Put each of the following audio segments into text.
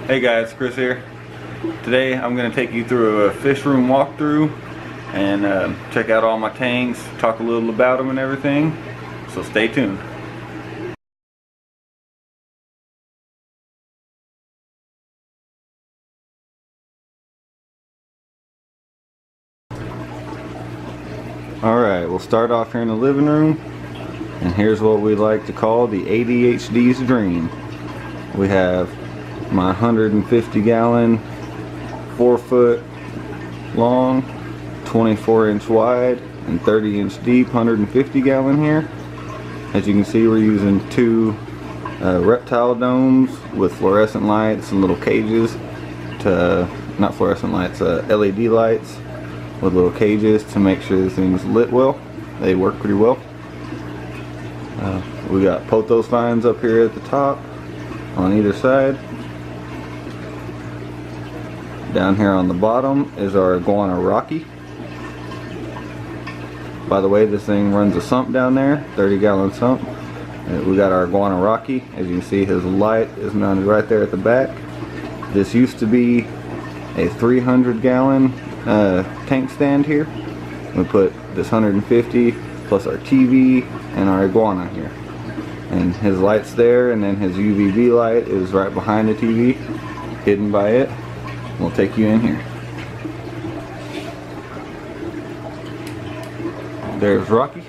Hey guys, Chris here. Today I'm going to take you through a fish room walkthrough and check out all my tanks, talk a little about them and everything, so stay tuned. Alright, we'll start off here in the living room, and here's what we like to call the ADHD's dream. We have my 150 gallon, 4 foot long, 24 inch wide, and 30 inch deep 150 gallon here. As you can see, we're using two reptile domes with fluorescent lights and little cages to, not fluorescent lights, LED lights with little cages to make sure the thing's lit well. They work pretty well. We got pothos vines up here at the top on either side. Down here on the bottom is our iguana Rocky. By the way, this thing runs a sump down there, 30 gallon sump. We got our iguana Rocky. As you can see, his light is mounted right there at the back. This used to be a 300 gallon tank stand here. We put this 150 plus our TV and our iguana here. And his light's there, and then his UVB light is right behind the TV, hidden by it. We'll take you in here. There's Rocky.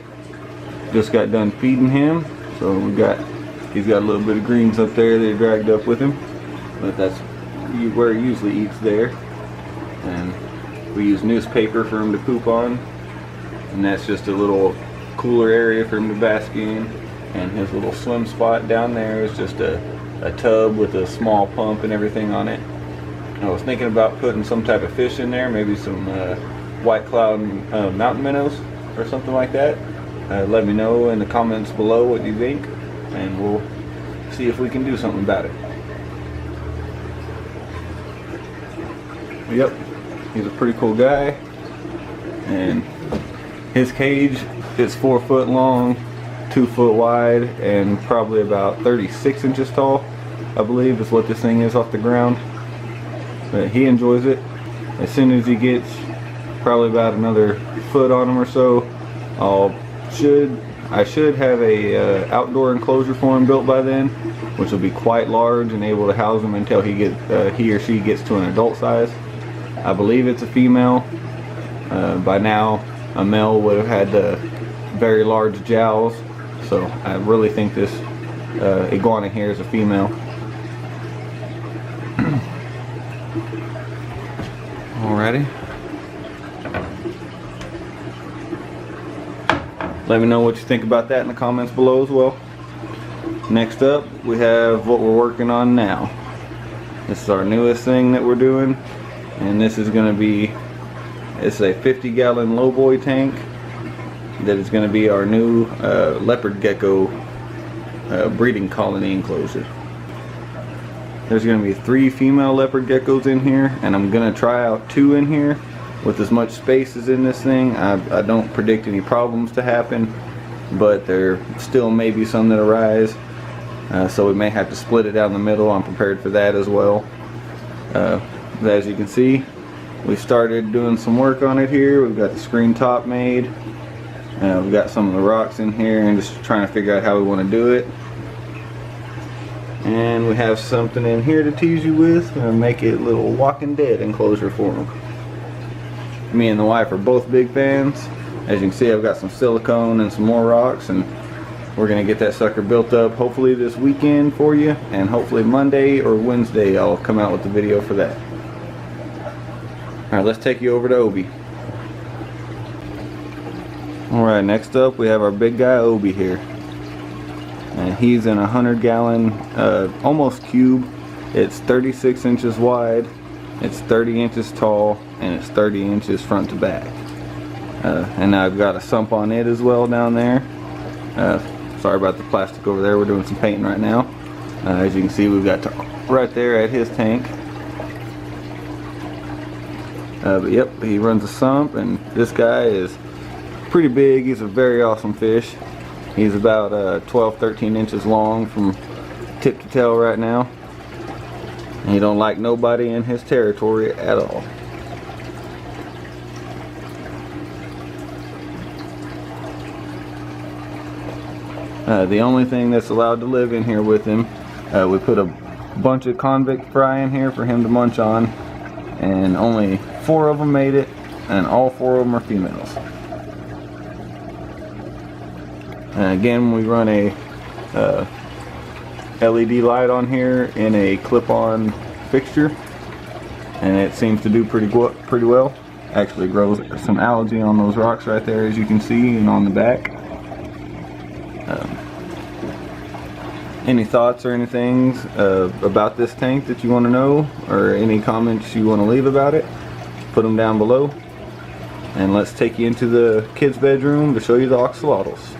Just got done feeding him, so he's got a little bit of greens up there that he dragged up with him, but that's where he usually eats there. And we use newspaper for him to poop on, and that's just a little cooler area for him to bask in. And his little swim spot down there is just a tub with a small pump and everything on it. I was thinking about putting some type of fish in there, maybe some white cloud mountain minnows or something like that. Let me know in the comments below what you think, and we'll see if we can do something about it. Yep, he's a pretty cool guy, and his cage is 4 foot long, 2 foot wide, and probably about 36 inches tall, I believe is what this thing is off the ground. But he enjoys it. As soon as he gets probably about another foot on him or so, I should have a outdoor enclosure for him built by then, which will be quite large and able to house him until he or she gets to an adult size. I believe it's a female. By now, a male would have had the very large jowls, so I really think this iguana here is a female. Alrighty. Let me know what you think about that in the comments below as well. Next up, we have what we're working on now. This is our newest thing that we're doing, and this is going to be, it's a 50 gallon lowboy tank that is going to be our new leopard gecko breeding colony enclosure. There's going to be 3 female leopard geckos in here, and I'm going to try out 2 in here. With as much space as in this thing, I don't predict any problems to happen, but there still may be some that arise, so we may have to split it down the middle. I'm prepared for that as well. As you can see, we started doing some work on it here. We've got the screen top made. We've got some of the rocks in here and just trying to figure out how we want to do it. And we have something in here to tease you with and make it a little Walking Dead enclosure for them. Me and the wife are both big fans. As you can see, I've got some silicone and some more rocks, and we're going to get that sucker built up hopefully this weekend for you, and hopefully Monday or Wednesday I'll come out with the video for that. Alright, let's take you over to Obi. Alright, next up we have our big guy Obi here. And he's in a 100 gallon, almost cube. It's 36 inches wide, it's 30 inches tall, and it's 30 inches front to back. And I've got a sump on it as well down there. Sorry about the plastic over there, we're doing some painting right now. As you can see, we've got right there at his tank. But yep, he runs a sump, and this guy is pretty big. He's a very awesome fish. He's about 12-13 inches long from tip to tail right now. He don't like nobody in his territory at all. The only thing that's allowed to live in here with him, we put a bunch of convict fry in here for him to munch on, and only 4 of them made it, and all 4 of them are females. And again, we run a LED light on here in a clip-on fixture, and it seems to do pretty well. Actually grows some algae on those rocks right there, as you can see, and on the back. Any thoughts or anything about this tank that you want to know, or any comments you want to leave about it, put them down below. And let's take you into the kids' bedroom to show you the axolotls.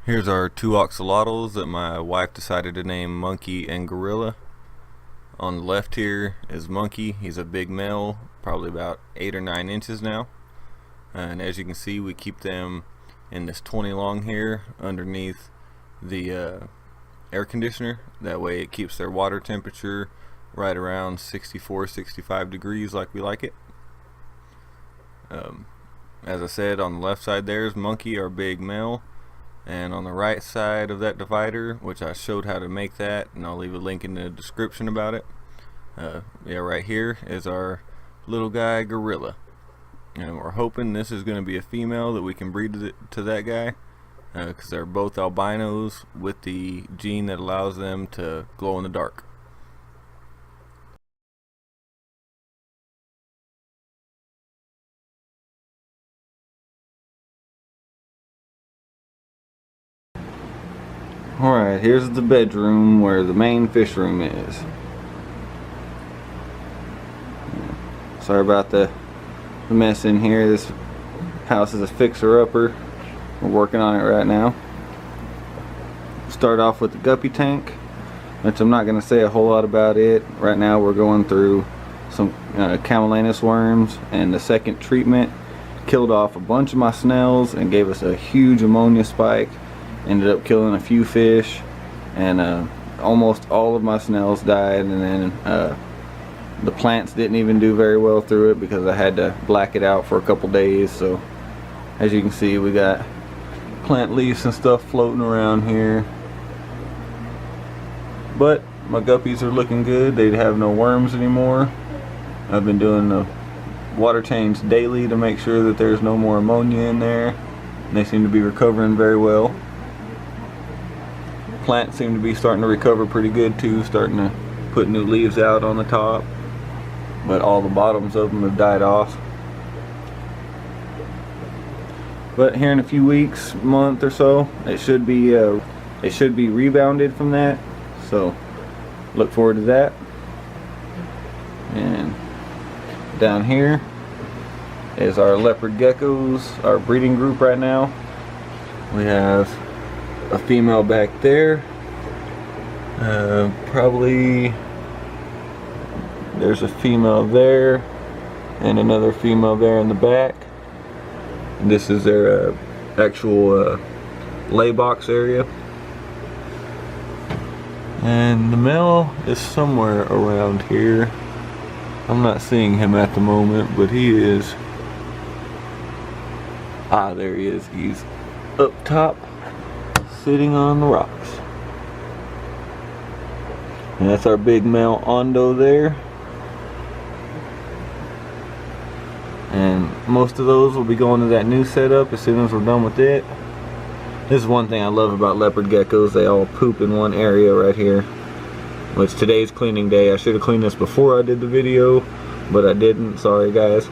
Here's our 2 axolotls that my wife decided to name Monkey and Gorilla. On the left here is Monkey. He's a big male, probably about 8 or 9 inches now. And as you can see, we keep them in this 20 long here underneath the air conditioner. That way it keeps their water temperature right around 64-65 degrees like we like it. As I said, on the left side there is Monkey, our big male, and on the right side of that divider, which I showed how to make that, and I'll leave a link in the description about it, yeah, right here is our little guy Gorilla, and we're hoping this is going to be a female that we can breed to that guy, because they're both albinos with the gene that allows them to glow in the dark. Alright, here's the bedroom where the main fish room is. Sorry about the mess in here. This house is a fixer-upper. We're working on it right now. Start off with the Guppy Tank, which I'm not going to say a whole lot about it. Right now we're going through some camelanus worms, and the second treatment killed off a bunch of my snails and gave us a huge ammonia spike. Ended up killing a few fish, and almost all of my snails died, and then the plants didn't even do very well through it because I had to black it out for a couple days. So as you can see, we got plant leaves and stuff floating around here, but my guppies are looking good. They have no worms anymore. I've been doing the water change daily to make sure that there's no more ammonia in there, and they seem to be recovering very well. Plants seem to be starting to recover pretty good too, starting to put new leaves out on the top, but all the bottoms of them have died off. But here in a few weeks, month or so, it should be rebounded from that, so look forward to that. And down here is our Leopard Geckos, our breeding group right now. We have a female back there, probably there's a female there and another female there in the back, and this is their actual lay box area, and the male is somewhere around here. I'm not seeing him at the moment, but he is, there he is. He's up top sitting on the rocks, and that's our big male Ondo there, and most of those will be going to that new setup as soon as we're done with it. This is one thing I love about leopard geckos. They all poop in one area right here, which today's cleaning day. I should have cleaned this before I did the video, but I didn't. Sorry guys.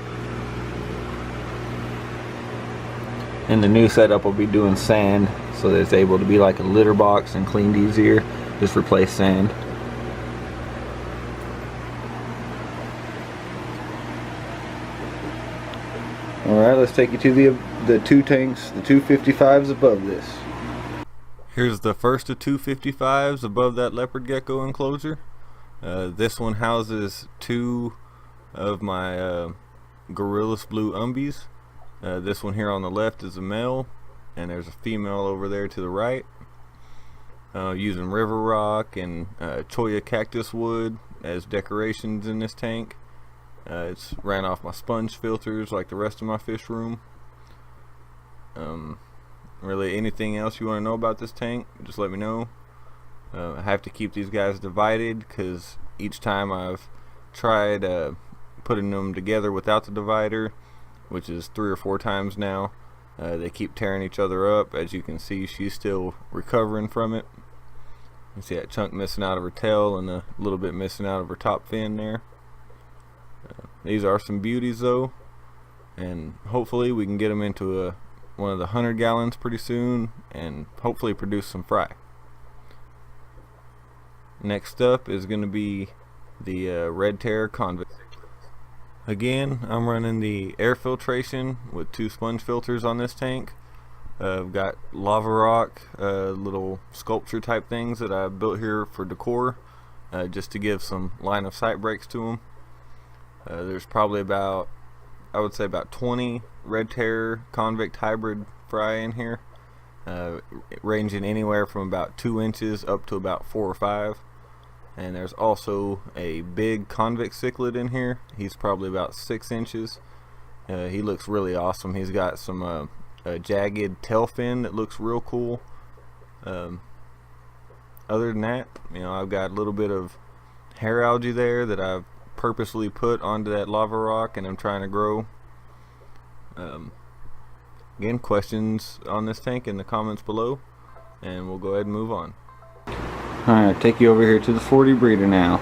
In the new setup we'll be doing sand, so that it's able to be like a litter box and cleaned easier. Just replace sand. Alright, let's take you to the 2 tanks, the 255s above this. Here's the first of 255s above that leopard gecko enclosure. This one houses 2 of my Gorillas blue umbies. This one here on the left is a male, and there's a female over there to the right. using river rock and cholla cactus wood as decorations in this tank. It's ran off my sponge filters like the rest of my fish room. Really, anything else you want to know about this tank, just let me know. I have to keep these guys divided because each time I've tried putting them together without the divider, which is 3 or 4 times now, they keep tearing each other up. As you can see, she's still recovering from it. You see that chunk missing out of her tail and a little bit missing out of her top fin there. These are some beauties though, and hopefully we can get them into one of the 100 gallons pretty soon and hopefully produce some fry. Next up is going to be the Red Terror Convict. Again, I'm running the air filtration with 2 sponge filters on this tank. I've got lava rock, little sculpture type things that I built here for decor, just to give some line of sight breaks to them. There's probably about, I would say about 20 Red Terror Convict hybrid fry in here, ranging anywhere from about 2 inches up to about 4 or 5. And there's also a big Convict Cichlid in here. He's probably about 6 inches. He looks really awesome. He's got some a jagged tail fin that looks real cool. Other than that, I've got a little bit of hair algae there that I've purposely put onto that lava rock and I'm trying to grow. Again, questions on this tank in the comments below, and we'll go ahead and move on. Alright, take you over here to the 40 breeder now.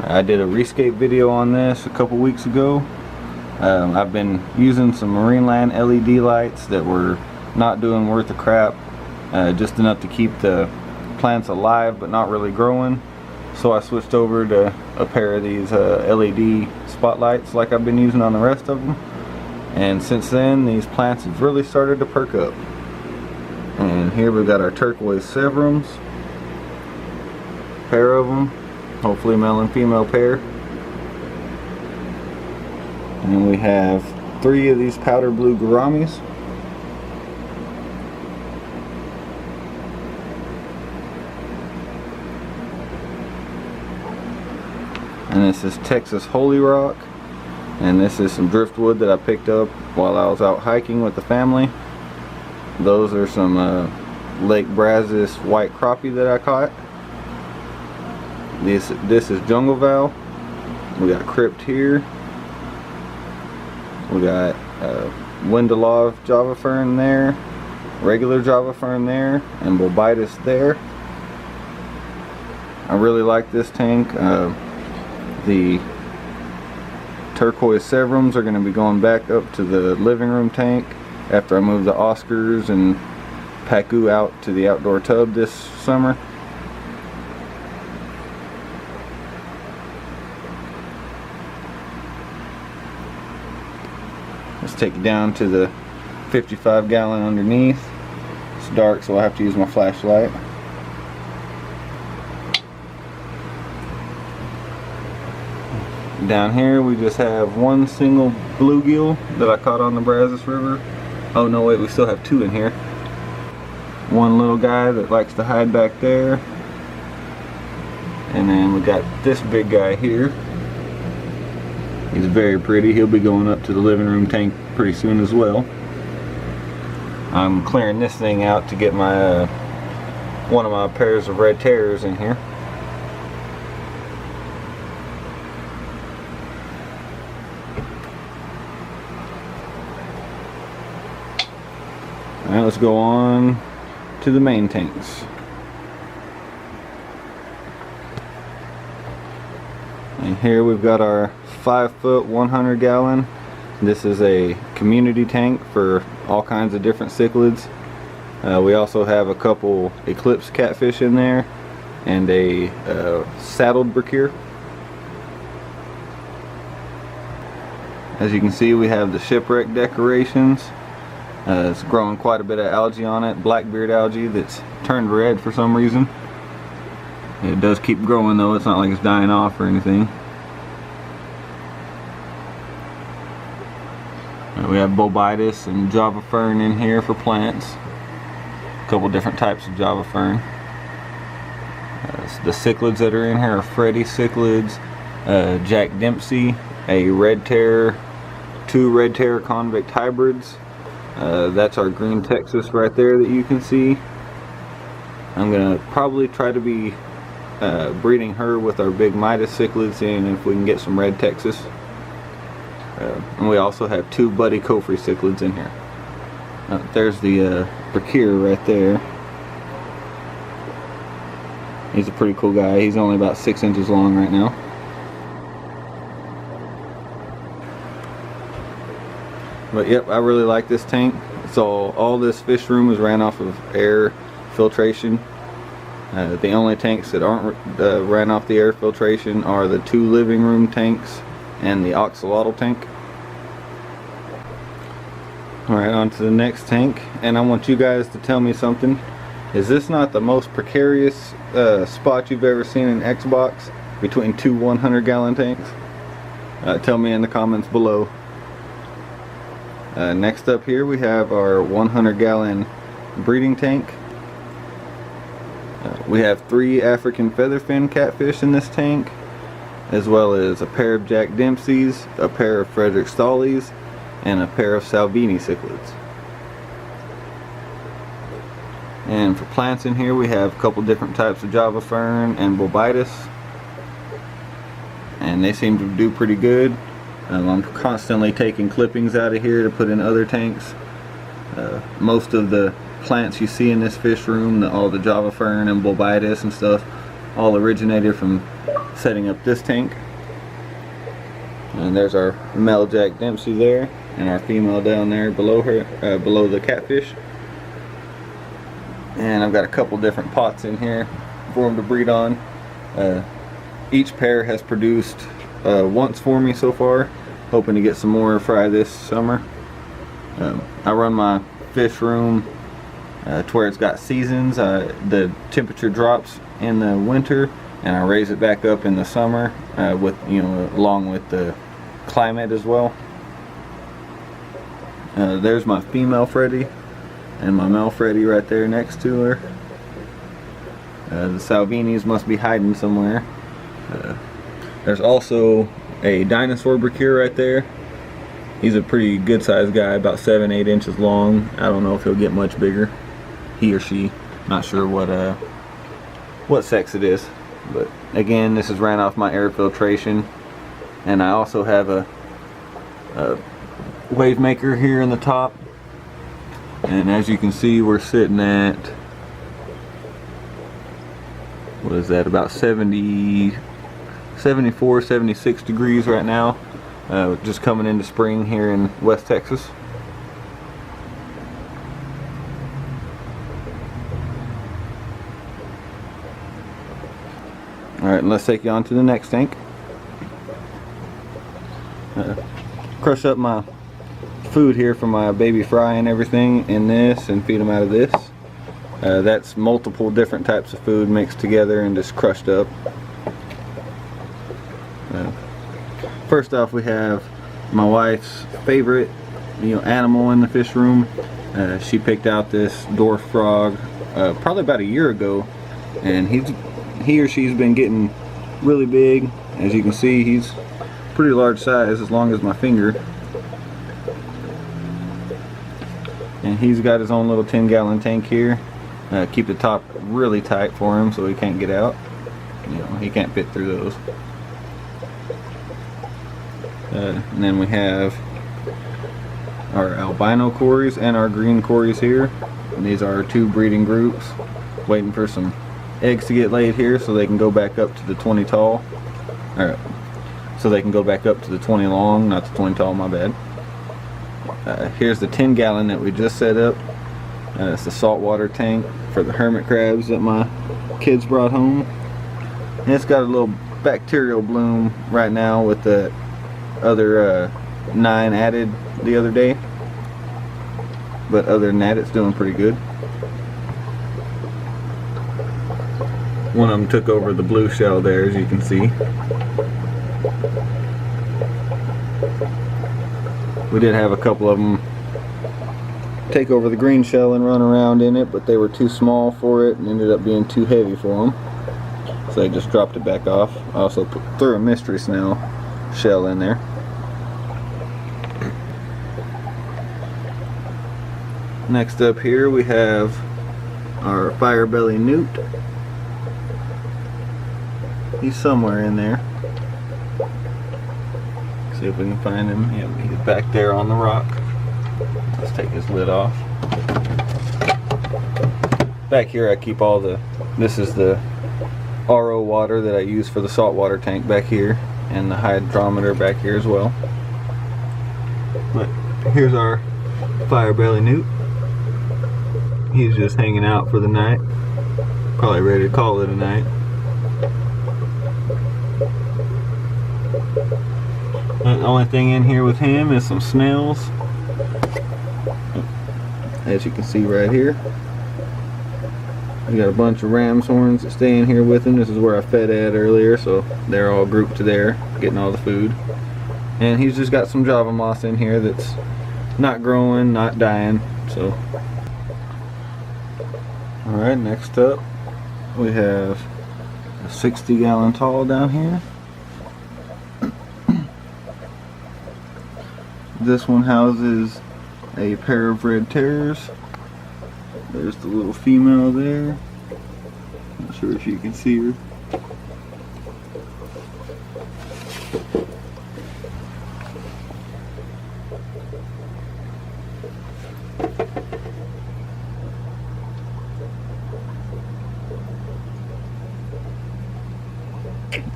I did a rescape video on this a couple weeks ago. I've been using some Marineland LED lights that were not doing worth a crap, just enough to keep the plants alive but not really growing. So I switched over to a pair of these LED spotlights like I've been using on the rest of them. And since then, these plants have really started to perk up. And here we've got our turquoise severums, pair of them, hopefully male and female pair. And we have 3 of these powder blue gouramis. And this is Texas Holy Rock, and this is some driftwood that I picked up while I was out hiking with the family. Those are some Lake Brazos white crappie that I caught. This is jungle val. We got crypt here. We got Windelov Java fern there, regular Java fern there, and Bobitis there. I really like this tank. The turquoise severums are going to be going back up to the living room tank after I move the Oscars and Pacu out to the outdoor tub this summer. Let's take it down to the 55 gallon underneath. It's dark, so I'll have to use my flashlight. Down here we just have one single bluegill that I caught on the Brazos River. Oh no, wait, we still have 2 in here. One little guy that likes to hide back there. And then we got this big guy here. He's very pretty. He'll be going up to the living room tank pretty soon as well. I'm clearing this thing out to get my one of my pairs of red terrors in here. Alright, let's go on to the main tanks. And here we've got our 5-foot 100 gallon. This is a community tank for all kinds of different cichlids. We also have a couple eclipse catfish in there and a saddled brachyr. As you can see, we have the shipwreck decorations. It's growing quite a bit of algae on it, blackbeard algae that's turned red for some reason. It does keep growing though, it's not like it's dying off or anything. We have Bobitis and Java fern in here for plants. couple different types of Java fern. The cichlids that are in here are Freddy cichlids, Jack Dempsey, a red terror, 2 red terror convict hybrids. That's our green Texas right there that you can see. I'm gonna probably try to be breeding her with our big Midas cichlids, seeing if we can get some red Texas. And we also have 2 Buddy Cory cichlids in here. There's the Procure right there. He's a pretty cool guy. He's only about 6 inches long right now. But yep, I really like this tank. So all this fish room is ran off of air filtration. The only tanks that aren't ran off the air filtration are the 2 living room tanks and the axolotl tank. Alright, on to the next tank, and I want you guys to tell me something. Is this not the most precarious spot you've ever seen in Xbox between 2 100-gallon tanks? Tell me in the comments below. Next up here we have our 100-gallon breeding tank. We have 3 African featherfin catfish in this tank, as well as a pair of Jack Dempseys, a pair of Frederick Stalleys, and a pair of Albino cichlids. And for plants in here we have a couple different types of Java fern and bulbitis, and they seem to do pretty good. I'm constantly taking clippings out of here to put in other tanks. Most of the plants you see in this fish room, all the Java fern and bulbitis and stuff, all originated from setting up this tank. And there's our male Jack Dempsey there, and our female down there below her, below the catfish. And I've got a couple different pots in here for them to breed on. Each pair has produced once for me so far, hoping to get some more fry this summer. I run my fish room to where it's got seasons. The temperature drops in the winter and I raise it back up in the summer, with, you know, along with the climate as well. There's my female Freddy and my male Freddy right there next to her. The Salvinis must be hiding somewhere. There's also a dinosaur Procure right there. He's a pretty good sized guy, about 7-8 inches long. I don't know if he'll get much bigger, he or she. Not sure what sex it is, but again, this is ran off my air filtration. And I also have a wave maker here in the top, and as you can see, we're sitting at, what is that, about 74, 76 degrees right now. Just coming into spring here in West Texas. Alright, let's take you on to the next tank. Crush up my food here for my baby fry and everything in this and feed them out of this. That's multiple different types of food mixed together and just crushed up. First off, we have my wife's favorite, animal in the fish room. She picked out this dwarf frog probably about a year ago, and he or she's been getting really big. As you can see, he's pretty large size, as long as my finger. And he's got his own little 10-gallon tank here. Keep the top really tight for him so he can't get out. He can't fit through those. And then we have our albino Corys and our green Corys here. And these are our 2 breeding groups, waiting for some eggs to get laid here so they can go back up to the 20 tall. So they can go back up to the 20 long, not the 20 tall, my bad. Here's the 10-gallon that we just set up. It's the saltwater tank for the hermit crabs that my kids brought home. And it's got a little bacterial bloom right now with the other 9 added the other day, but other than that, it's doing pretty good. One of them took over the blue shell there, as you can see. We did have a couple of them take over the green shell and run around in it, but they were too small for it and ended up being too heavy for them. So I just dropped it back off. I also threw a mystery snail shell in there. Next up here we have our Fire-Bellied Newt. He's somewhere in there. See if we can find him. Yeah, he's back there on the rock. Let's take his lid off. Back here I keep all the, this is the RO water that I use for the saltwater tank back here, and the hydrometer back here as well. But here's our Fire-Bellied Newt. He's just hanging out for the night. Probably ready to call it a night. The only thing in here with him is some snails. As you can see right here. We got a bunch of ram's horns that stay in here with him. This is where I fed at earlier, so they're all grouped to there, getting all the food. And he's just got some Java moss in here that's not growing, not dying, so. Alright, next up we have a 60-gallon tall down here. This one houses a pair of red terriers. There's the little female there. Not sure if you can see her.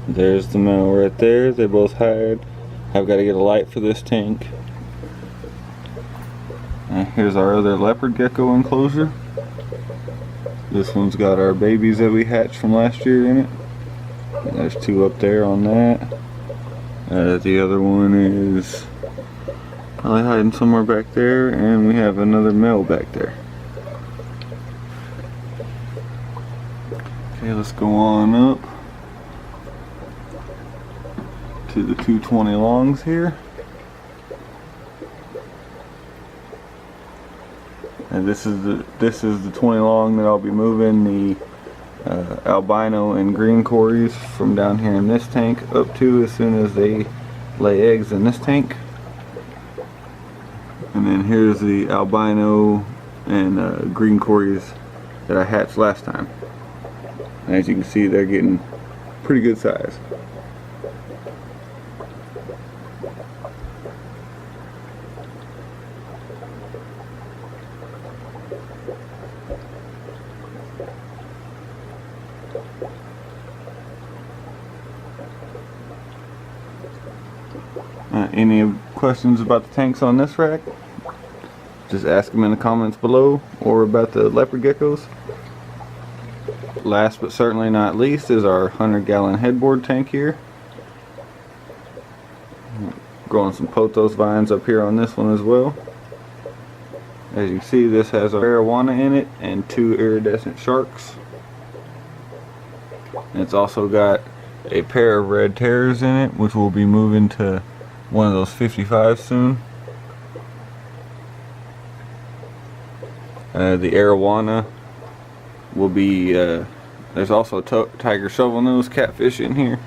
There's the male right there. They both hide. I've got to get a light for this tank. And here's our other leopard gecko enclosure. This one's got our babies that we hatched from last year in it. And there's two up there on that. The other one is probably hiding somewhere back there, and we have another male back there. Okay, let's go on up to the 220 longs here. And this is the 20 long that I'll be moving the albino and green cories from down here in this tank up to as soon as they lay eggs in this tank. And then here's the albino and green cories that I hatched last time. And as you can see, they're getting pretty good size. Any questions about the tanks on this rack? Just ask them in the comments below, or about the leopard geckos. Last but certainly not least is our 100-gallon headboard tank here. Growing some pothos vines up here on this one as well. As you can see, this has our arowana in it and 2 iridescent sharks. And it's also got a pair of red terriers in it, which will be moving to one of those 55s soon. The arowana will be, there's also tiger shovelnose catfish in here.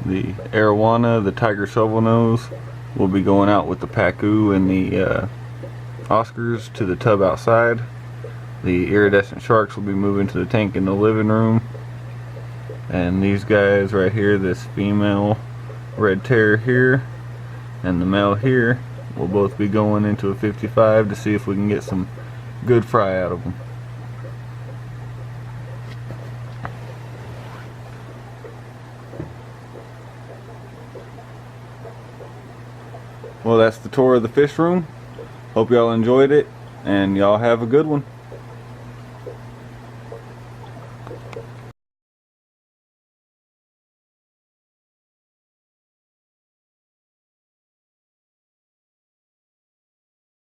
The arowana, the tiger shovelnose, will be going out with the pacu and the Oscars to the tub outside. The iridescent sharks will be moving to the tank in the living room. And these guys right here, this female red terrier here and the male here, will both be going into a 55 to see if we can get some good fry out of them. Well, that's the tour of the fish room. Hope y'all enjoyed it, and y'all have a good one.